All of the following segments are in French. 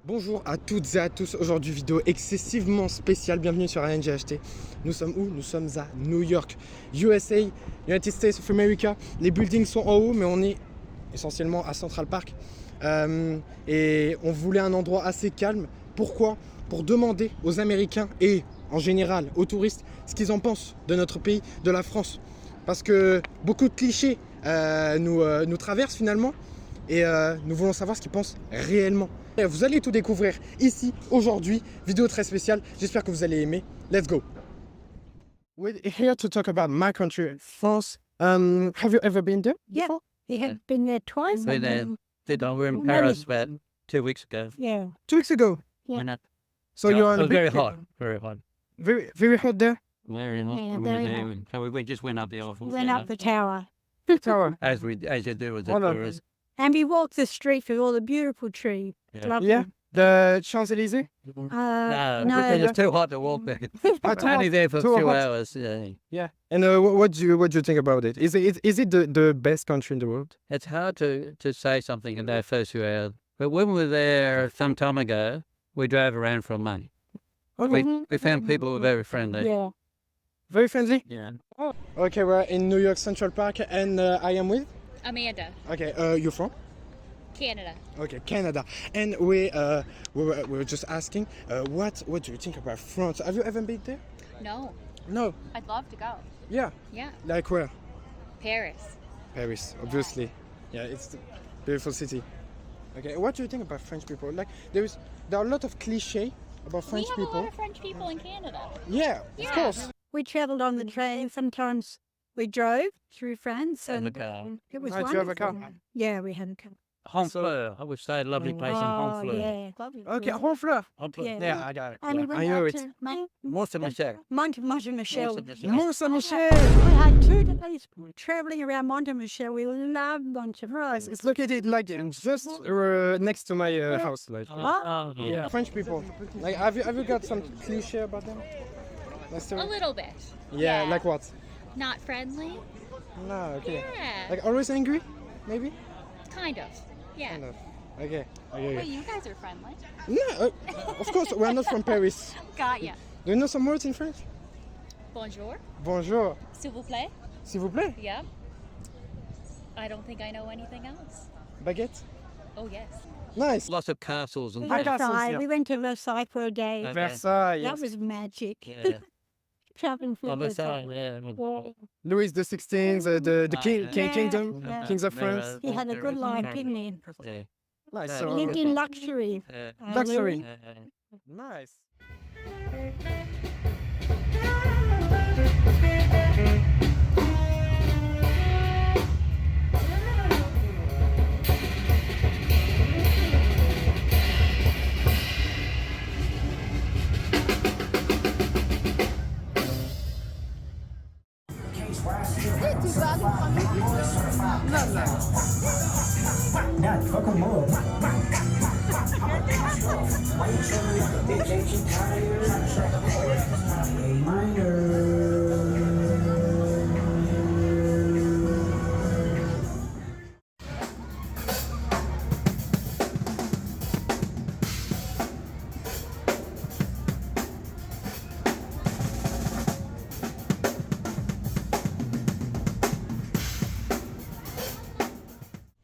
Bonjour à toutes et à tous, aujourd'hui vidéo excessivement spéciale, bienvenue sur ANGHT. Nous sommes où? Nous sommes à New York, USA, United States of America. Les buildings sont en haut mais on est essentiellement à Central Park. Et on voulait un endroit assez calme. Pourquoi? Pour demander aux Américains et en général aux touristes ce qu'ils en pensent de notre pays, de la France. Parce que beaucoup de clichés nous traversent finalement. Et nous voulons savoir ce qu'ils pensent réellement. Et vous allez tout découvrir ici, aujourd'hui. Vidéo très spéciale. J'espère que vous allez aimer. Let's go. We're here to talk about my country, France. Have you ever been there before? We have been there twice. We were in Many. Paris about 2 weeks ago. Yeah. 2 weeks ago. Yeah. Went up. So you're on It a was very big hot. Very hot. Very hot there. Very hot. Yeah, We were very there, hot. and so we just went up the Eiffel We went up the tower. Tower. as you do with the Hold on. tourists. And we walked the street with all the beautiful trees. Yeah. Lovely. Yeah. The Champs-Élysées. No, no. it was too hot to walk there. Only there for Too 2 hot. hours. Yeah. Yeah. And what do you think about it? Is it the best country in the world? It's hard to say something in that first few hours. But when we were there some time ago, we drove around for a month. We found people who were very friendly. Yeah. Very friendly. Yeah. Okay, we're in New York Central Park, and I am with. Amanda, Okay, you're from? Canada. Okay, Canada. And we were just asking, what do you think about France? Have you ever been there? No, No. I'd love to go. Yeah. Yeah, Like where? Paris. Paris, obviously. Yeah, it's a beautiful city. Okay, what do you think about French people? Like, there are a lot of cliché about French we have people. a lot of French people in Canada. Yeah, of Yeah. course. We travelled on the train. Sometimes we drove through France. In And the car. it was Oh, do you have a wonderful. car? Yeah, we had a car. Honfleur. I would say a lovely place in Oh, Honfleur. yeah. Lovely. Okay, place. Honfleur. Honfleur. Yeah. Yeah, I got it. And we Yeah. went I know out it. to Mont-Saint-Michel. Mont-Michel. Mont-Saint-Michel. Mont Saint-Michel. We had 2 days travelling around Mont-Michel. We loved Mont-Michel. It's located like just next to my house. Like. Oh, Yeah. French people. Like, have you got some cliché about them? A little bit. Yeah, Yeah. like what? Not friendly. No, okay. Yeah, Like always angry, maybe? kind of. Yeah. Kind of. Okay. Well, you guys are friendly. No, of course we're not from Paris. Got ya. Do you know some words in French? Bonjour. Bonjour. S'il vous plaît. S'il vous plaît. Yep. I don't think I know anything else. Baguette. Oh, yes. Nice. Lots of castles and Like things. castles, Versailles. yeah. We went to Versailles for a day. Okay. Versailles. That was magic. Yeah. Traveling through Oh, Versailles, Versailles. yeah. Yeah. Louis the 16th, the Yeah, kingdom, yeah. kings of France. He had a good life, didn't he? Yeah. Nice. Yeah. So, Lived in luxury. Yeah. luxury. Yeah. Nice.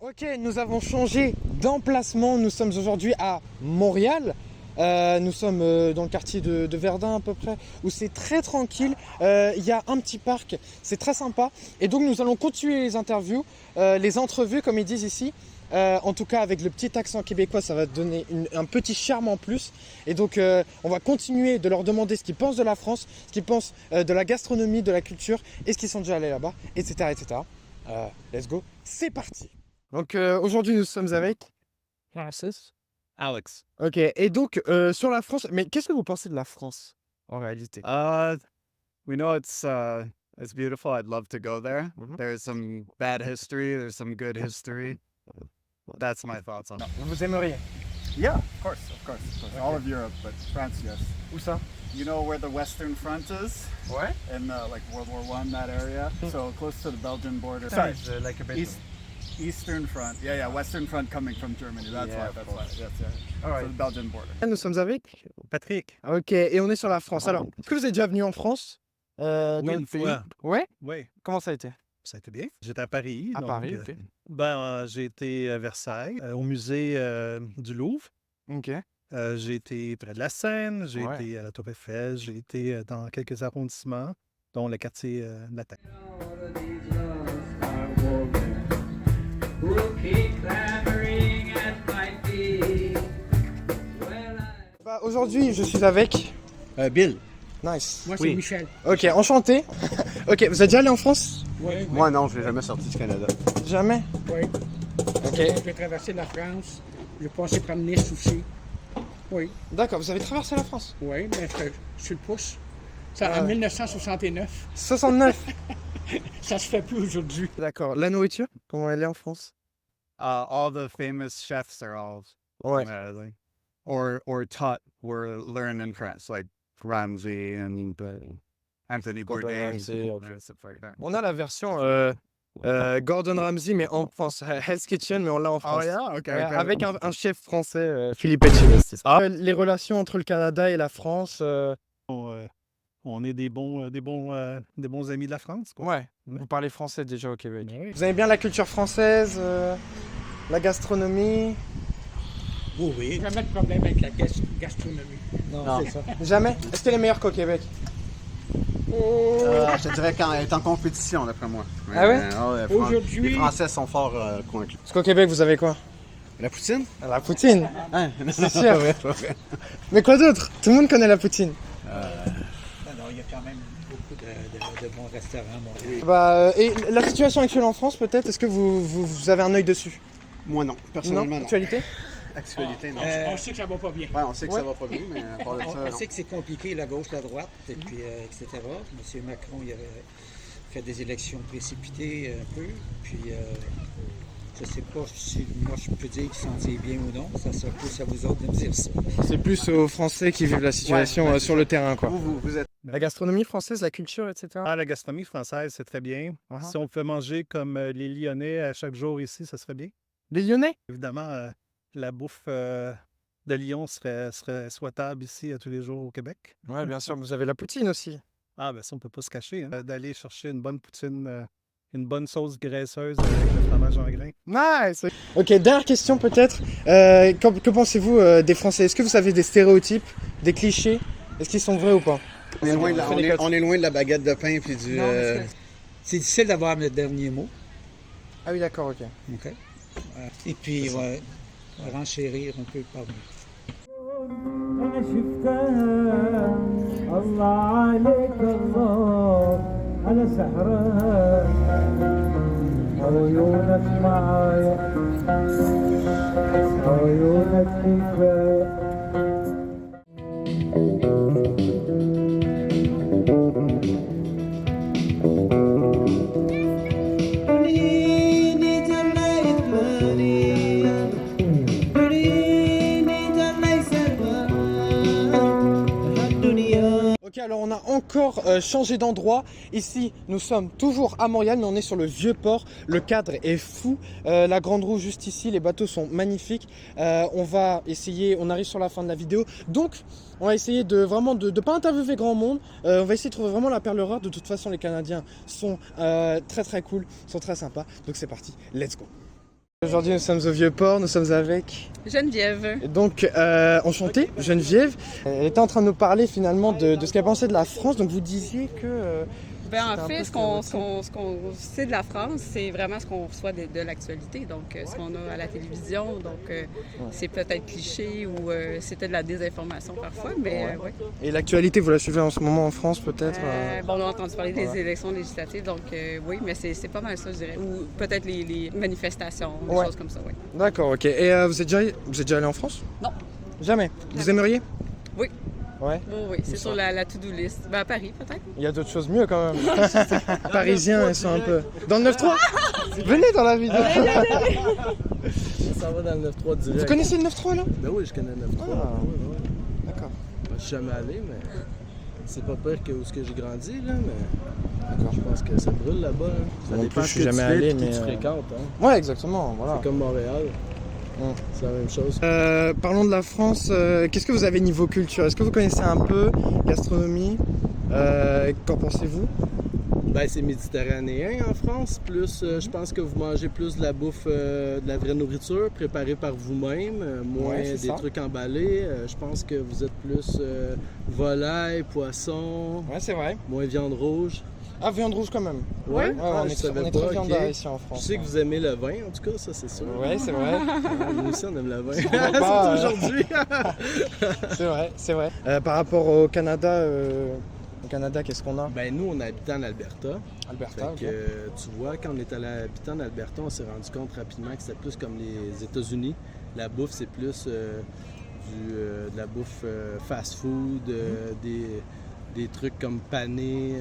Ok, nous avons changé d'emplacement. Nous sommes aujourd'hui à Montréal. Nous sommes dans le quartier de Verdun à peu près, où c'est très tranquille. Il y a un petit parc, c'est très sympa. Et donc nous allons continuer les interviews, les entrevues comme ils disent ici. En tout cas avec le petit accent québécois, ça va donner un petit charme en plus. Et donc on va continuer de leur demander ce qu'ils pensent de la France, ce qu'ils pensent de la gastronomie, de la culture, est-ce qu'ils sont déjà allés là-bas, etc. etc. Let's go, c'est parti. Donc aujourd'hui nous sommes avec Francis? Alex. Ok, et donc sur la France, mais qu'est-ce que vous pensez de la France en réalité? We know it's beautiful. I'd love to go there. Mhm. There's some bad history. There's some good history. That's my thoughts on it. Vous aimeriez? Yeah, of course. All of Europe, but France, yes. Où ça? You know where the Western Front is Ouais. in like World War I, that area. So close to the Belgian border. Like a bit. Eastern Front. Yeah, Western Front coming from Germany. That's Yeah, why. That's why. Yes, yeah. All right. So the Belgian border. Nous sommes avec Patrick. Ok, et on est sur la France. Alors, est-ce que vous êtes déjà venu en France dans Oui, le une pays? fois. Ouais. Oui, Comment ça a été? ça a été bien. J'étais à Paris. À donc, Paris, ok. j'ai été à Versailles, au musée du Louvre. Ok. J'ai été près de la Seine, j'ai Ouais. été à la Tour Eiffel, j'ai été dans quelques arrondissements, dont le quartier de la Tête. Bah, aujourd'hui, je suis avec. Bill. Nice. Moi, c'est Oui. Michel. Ok, enchanté. Ok, vous êtes déjà allé en France? Oui. Moi, non, je n'ai jamais sorti du Canada. Jamais. Oui. Ok. J'ai traversé la France. J'ai passé par Nice aussi. Oui. D'accord, vous avez traversé la France. Oui, mais sur le pouce. Ça, Ah en ouais. 1969. 69. Ça se fait plus aujourd'hui. D'accord. La nourriture, comment elle est en France? All the famous chefs are all Ouais. like, or taught were learned in France, like Ramsay and Anthony Gordon Bourdain, Ramsay, okay. stuff like that. On a la version Gordon Ramsay, mais en France. Hell's Kitchen, mais on l'a en France. Oh yeah, okay. Ouais, okay. avec un chef français, Philippe Etchebest. Les relations entre le Canada et la France. On est des bons amis de la France, quoi. Ouais. Vous parlez français déjà au Québec. Oui. Vous aimez bien la culture française, la gastronomie? Oui. Jamais de problème avec la gastronomie. Non. Jamais? Est-ce qu'elle est meilleure qu'au Québec? Je te dirais qu'elle est en compétition, d'après moi. Ah ouais? Aujourd'hui- Les Français sont fort convaincus. Parce qu'au Québec, vous avez quoi? La poutine? La poutine. Hein? C'est sûr. Mais quoi d'autre? Tout le monde connaît la poutine. Non, il y a quand même beaucoup de bons restaurants. Bah, et la situation actuelle en France, peut-être, est-ce que vous avez un œil dessus? Moi non, personnellement non. Actualité? Actualité, non. On sait que ça va pas bien. Ouais, on sait que ça va pas bien, mais à part de ça, On non. sait que c'est compliqué, la gauche, la droite, et puis, etc. M. Macron, il avait fait des élections précipitées un peu. Puis, je sais pas si moi je peux dire qu'il s'en tire bien ou non. Ça sera plus à vous autres de me dire ça. C'est plus aux Français qui vivent la situation Ouais, sur le terrain, quoi. Vous êtes La gastronomie française, la culture, etc. Ah, la gastronomie française, c'est très bien. Uh-huh. Si on pouvait manger comme les Lyonnais à chaque jour ici, ça serait bien. Les Lyonnais? Évidemment, la bouffe de Lyon serait souhaitable ici à tous les jours au Québec. Ouais, bien sûr, vous avez la poutine aussi. Ah, ben ça, on peut pas se cacher. Hein. D'aller chercher une bonne poutine, une bonne sauce graisseuse avec le fromage en grains. Nice. Ok, dernière question peut-être. Que pensez-vous des Français? Est-ce que vous avez des stéréotypes, des clichés? Est-ce qu'ils sont vrais ou pas? on est loin de la, on est loin de la baguette de pain puis du. C'est difficile d'avoir le dernier mot. Ah oui, d'accord, ok. OK? Et puis, ouais, renchérir un peu par أنا شفتها الله عليك الله على سحرها عيونك معايا عيونك كفاية Ok, alors on a encore changé d'endroit. Ici, nous sommes toujours à Montréal, mais on est sur le Vieux-Port. Le cadre est fou. La Grande Roue juste ici, les bateaux sont magnifiques. On va essayer, on arrive sur la fin de la vidéo. Donc, on va essayer de vraiment de pas interviewer grand monde. On va essayer de trouver vraiment la perle rare. De toute façon, les Canadiens sont très très cool, sont très sympas. Donc c'est parti, let's go. Aujourd'hui, nous sommes au Vieux-Port, nous sommes avec... Geneviève. Et donc, enchantée, Geneviève. Elle était en train de nous parler finalement de ce qu'elle pensait de la France. Donc, vous disiez que... Ben, c'était en un fait, peu ce qu'on sait de la France, c'est vraiment ce qu'on reçoit de l'actualité. Donc, ce qu'on a à la télévision. Donc, c'est peut-être cliché ou c'était de la désinformation parfois, mais ouais. Et l'actualité, vous la suivez en ce moment en France peut-être Bon, on a entendu parler des Voilà. élections législatives, donc oui, mais c'est pas mal ça, je dirais. Ou peut-être les manifestations, des Ouais. choses comme ça, oui. D'accord, ok. Et vous êtes déjà allé en France? Non. Jamais. Vous aimeriez? Oui. Ouais. Oui, c'est sur la to-do list. Ben, à Paris, peut-être. Il y a d'autres choses mieux quand même. Parisiens, ils sont un peu... Dans le 9-3? Venez dans la vidéo. Ça va dans le 9-3 direct. Vous connaissez le 9-3 là? Ben oui, je connais le 9-3. Ah. Ouais. D'accord. Ben, je suis jamais allé, mais c'est pas pire que où ce que j'ai grandi, là, mais... Je pense que ça brûle là-bas. Hein. Ça Non dépend plus, je ce suis que jamais tu fais allé, et qui mais, tu fréquentes. Hein. Ouais, exactement, voilà. C'est comme Montréal. C'est la même chose. Parlons de la France. Qu'est-ce que vous avez niveau culture? Est-ce que vous connaissez un peu gastronomie? Qu'en pensez-vous? Ben, c'est méditerranéen en France. Plus, je pense que vous mangez plus de la bouffe, de la vraie nourriture préparée par vous-même, moins Ouais, c'est des ça. trucs emballés. Je pense que vous êtes plus volaille, poisson. Ouais, c'est vrai. Moins viande rouge. Ah, viande rouge quand même. Ouais, on je est savais très pas, viandard ok. ici en France. Je sais que vous aimez le vin, en tout cas, ça c'est sûr. Ouais, c'est vrai. Nous aussi, on aime le vin. On va pas, Surtout aujourd'hui. C'est vrai, c'est vrai. Par rapport au Canada, qu'est-ce qu'on a? Ben nous, on habite en Alberta. Alberta, Fait que, tu vois, quand on est allé habiter en Alberta, on s'est rendu compte rapidement que c'était plus comme les États-Unis. La bouffe, c'est plus de la bouffe fast-food, des trucs comme panés,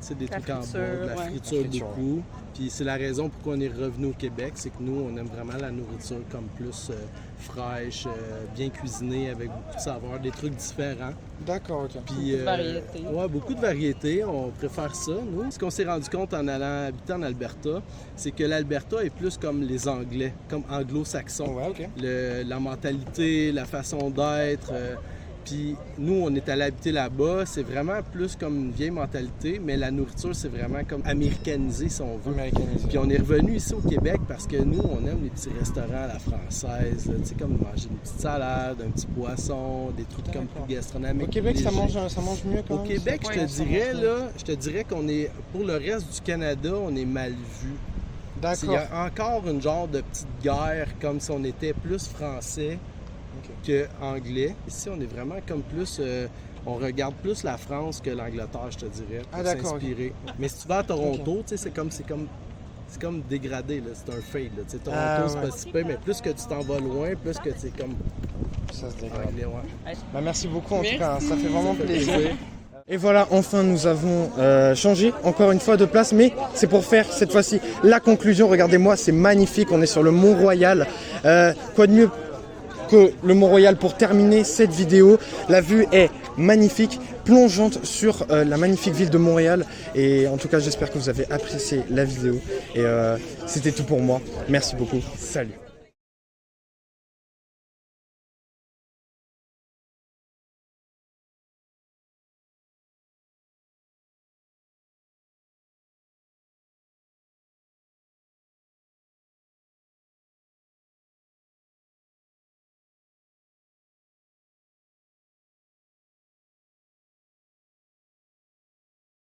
tu sais, des La trucs en friture, bois, de la ouais. friture La friture, beaucoup. Puis c'est la raison pourquoi on est revenu au Québec, c'est que nous, on aime vraiment la nourriture comme plus fraîche, bien cuisinée, avec beaucoup de saveurs, des trucs différents. D'accord, ok. Puis, Beaucoup de variétés. Ouais, beaucoup de variétés. On préfère ça, nous. Ce qu'on s'est rendu compte en allant habiter en Alberta, c'est que l'Alberta est plus comme les Anglais, comme anglo-saxons. Ouais, ok. La mentalité, la façon d'être. Puis nous, on est allé habiter là-bas. C'est vraiment plus comme une vieille mentalité, mais la nourriture, c'est vraiment comme américanisé, si on veut. Américanisé. Puis on est revenu ici au Québec parce que nous, on aime les petits restaurants à la française. Tu sais, comme manger une petite salade, un petit poisson, des trucs comme plus gastronomiques. Au Québec, ça légers. mange mieux quand Au même? Québec, ça? je Ouais, te ça dirais, mange mieux. là, je te dirais qu'on est, pour le reste du Canada, on est mal vu. Il y D'accord. a encore une genre de petite guerre, comme si on était plus français que anglais. Ici, on est vraiment comme plus... on regarde plus la France que l'Angleterre, je te dirais, pour s'inspirer. Mais si tu vas à Toronto, tu sais, c'est comme dégradé, là. C'est un fade, là. Tu sais, Toronto, c'est pas si peu, mais plus que tu t'en vas loin, plus que c'est comme... Ça se dégrade. Anglais, ouais. Bah, merci beaucoup en tout cas, ça fait vraiment Ça fait plaisir. plaisir. Et voilà, enfin nous avons changé encore une fois de place, mais c'est pour faire cette fois-ci la conclusion. Regardez-moi, c'est magnifique, on est sur le Mont-Royal. Quoi de mieux que le Mont-Royal pour terminer cette vidéo? La vue est magnifique, plongeante sur la magnifique ville de Montréal. Et en tout cas, j'espère que vous avez apprécié la vidéo. Et c'était tout pour moi. Merci beaucoup. Salut.